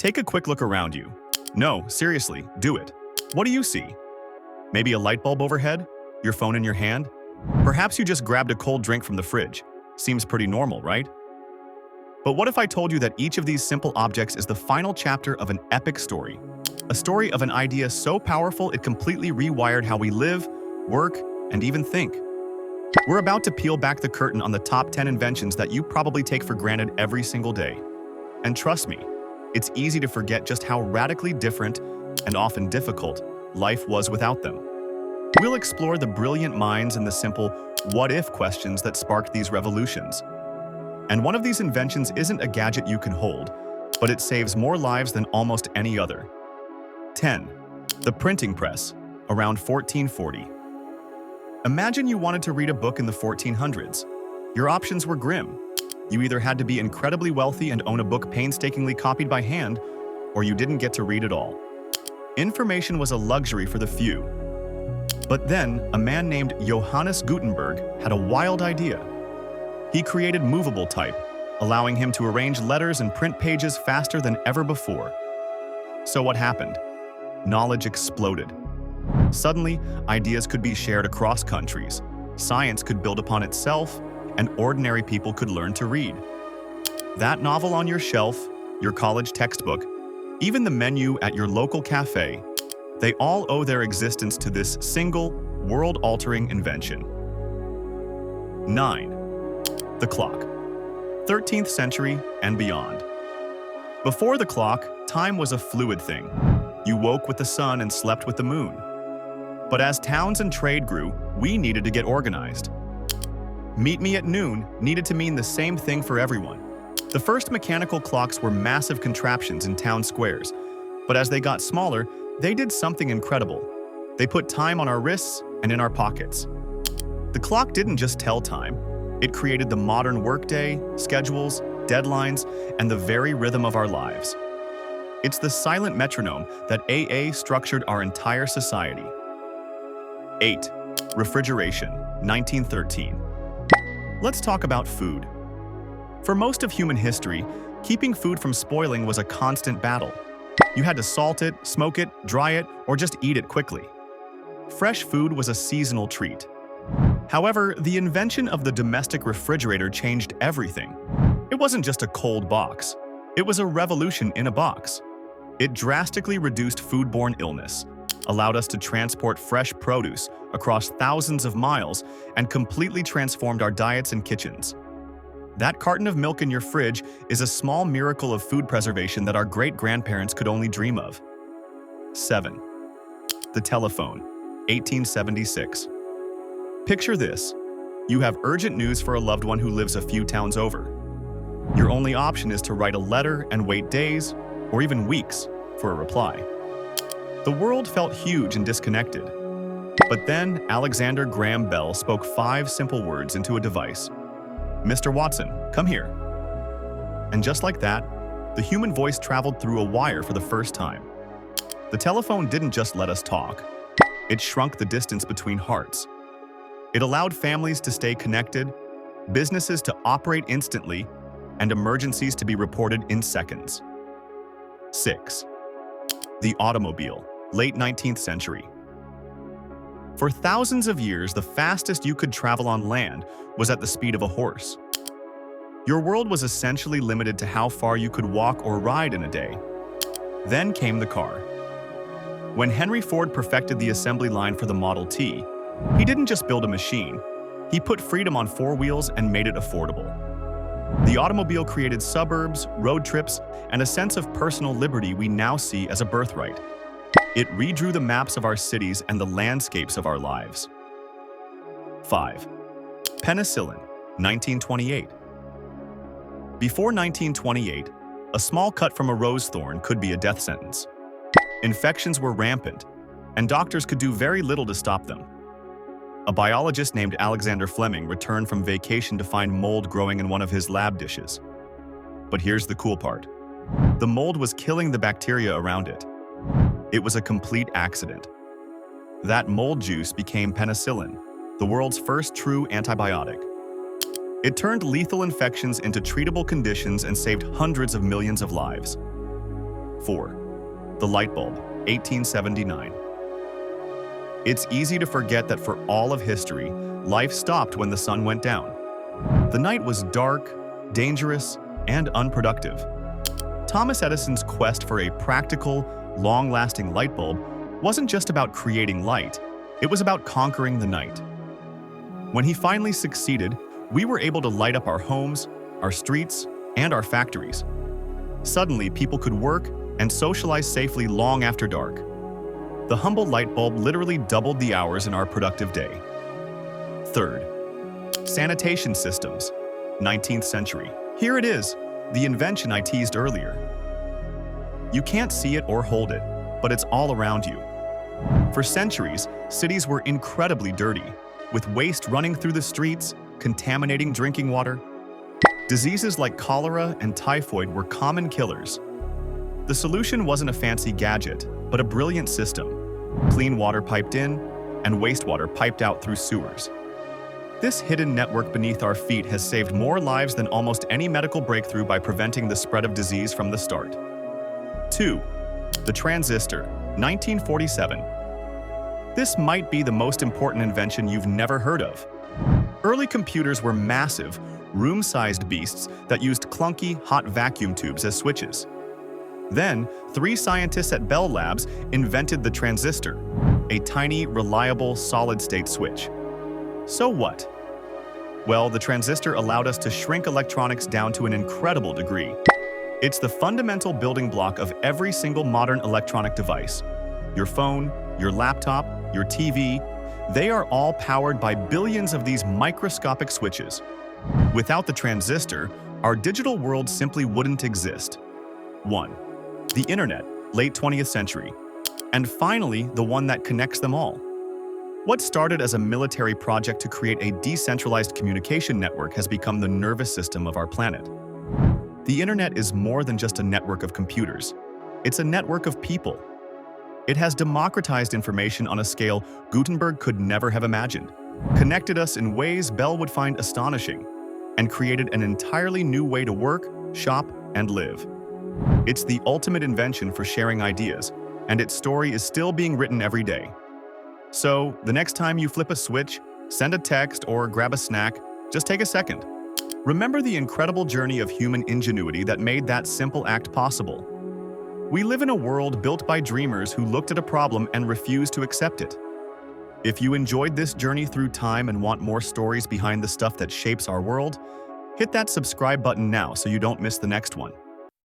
Take a quick look around you. No, seriously, do it. What do you see? Maybe a light bulb overhead? Your phone in your hand? Perhaps you just grabbed a cold drink from the fridge. Seems pretty normal, right? But what if I told you that each of these simple objects is the final chapter of an epic story? A story of an idea so powerful it completely rewired how we live, work, and even think. We're about to peel back the curtain on the top 10 inventions that you probably take for granted every single day. And trust me, it's easy to forget just how radically different, and often difficult, life was without them. We'll explore the brilliant minds and the simple what-if questions that sparked these revolutions. And one of these inventions isn't a gadget you can hold, but it saves more lives than almost any other. 10. The printing press, around 1440. Imagine you wanted to read a book in the 1400s. Your options were grim. You either had to be incredibly wealthy and own a book painstakingly copied by hand, or you didn't get to read at all. Information was a luxury for the few. But then, a man named Johannes Gutenberg had a wild idea. He created movable type, allowing him to arrange letters and print pages faster than ever before. So what happened? Knowledge exploded. Suddenly, ideas could be shared across countries, science could build upon itself, and ordinary people could learn to read. That novel on your shelf, your college textbook, even the menu at your local cafe, they all owe their existence to this single, world-altering invention. 9. The clock. 13th century and beyond. Before the clock, time was a fluid thing. You woke with the sun and slept with the moon. But as towns and trade grew, we needed to get organized. Meet me at noon needed to mean the same thing for everyone. The first mechanical clocks were massive contraptions in town squares, but as they got smaller, they did something incredible. They put time on our wrists and in our pockets. The clock didn't just tell time. It created the modern workday, schedules, deadlines, and the very rhythm of our lives. It's the silent metronome that AA structured our entire society. 8. Refrigeration, 1913. Let's talk about food. For most of human history, keeping food from spoiling was a constant battle. You had to salt it, smoke it, dry it, or just eat it quickly. Fresh food was a seasonal treat. However, the invention of the domestic refrigerator changed everything. It wasn't just a cold box. It was a revolution in a box. It drastically reduced foodborne illness, allowed us to transport fresh produce across thousands of miles, and completely transformed our diets and kitchens. That carton of milk in your fridge is a small miracle of food preservation that our great-grandparents could only dream of. 7. The telephone, 1876. Picture this. You have urgent news for a loved one who lives a few towns over. Your only option is to write a letter and wait days, or even weeks, for a reply. The world felt huge and disconnected. But then Alexander Graham Bell spoke 5 simple words into a device. "Mr. Watson, come here." And just like that, the human voice traveled through a wire for the first time. The telephone didn't just let us talk. It shrunk the distance between hearts. It allowed families to stay connected, businesses to operate instantly, and emergencies to be reported in seconds. 6. The automobile, late 19th century. For thousands of years, the fastest you could travel on land was at the speed of a horse. Your world was essentially limited to how far you could walk or ride in a day. Then came the car. When Henry Ford perfected the assembly line for the Model T, he didn't just build a machine. He put freedom on 4 wheels and made it affordable. The automobile created suburbs, road trips, and a sense of personal liberty we now see as a birthright. It redrew the maps of our cities and the landscapes of our lives. 5. Penicillin, 1928. Before 1928, a small cut from a rose thorn could be a death sentence. Infections were rampant, and doctors could do very little to stop them. A biologist named Alexander Fleming returned from vacation to find mold growing in one of his lab dishes. But here's the cool part. The mold was killing the bacteria around it. It was a complete accident. That mold juice became penicillin, the world's first true antibiotic. It turned lethal infections into treatable conditions and saved hundreds of millions of lives. 4. The light bulb, 1879. It's easy to forget that for all of history, life stopped when the sun went down. The night was dark, dangerous, and unproductive. Thomas Edison's quest for a practical, long-lasting light bulb wasn't just about creating light, it was about conquering the night. When he finally succeeded, we were able to light up our homes, our streets, and our factories. Suddenly, people could work and socialize safely long after dark. The humble light bulb literally doubled the hours in our productive day. 3rd, sanitation systems, 19th century. Here it is, the invention I teased earlier. You can't see it or hold it, but it's all around you. For centuries, cities were incredibly dirty, with waste running through the streets, contaminating drinking water. Diseases like cholera and typhoid were common killers. The solution wasn't a fancy gadget, but a brilliant system. Clean water piped in, and wastewater piped out through sewers. This hidden network beneath our feet has saved more lives than almost any medical breakthrough by preventing the spread of disease from the start. 2. The transistor, 1947. This might be the most important invention you've never heard of. Early computers were massive, room-sized beasts that used clunky, hot vacuum tubes as switches. Then, 3 scientists at Bell Labs invented the transistor, a tiny, reliable, solid-state switch. So what? Well, the transistor allowed us to shrink electronics down to an incredible degree. It's the fundamental building block of every single modern electronic device. Your phone, your laptop, your TV, they are all powered by billions of these microscopic switches. Without the transistor, our digital world simply wouldn't exist. 1. The internet, late 20th century. And finally, the one that connects them all. What started as a military project to create a decentralized communication network has become the nervous system of our planet. The internet is more than just a network of computers. It's a network of people. It has democratized information on a scale Gutenberg could never have imagined, connected us in ways Bell would find astonishing, and created an entirely new way to work, shop, and live. It's the ultimate invention for sharing ideas, and its story is still being written every day. So, the next time you flip a switch, send a text, or grab a snack, just take a second. Remember the incredible journey of human ingenuity that made that simple act possible. We live in a world built by dreamers who looked at a problem and refused to accept it. If you enjoyed this journey through time and want more stories behind the stuff that shapes our world, hit that subscribe button now so you don't miss the next one.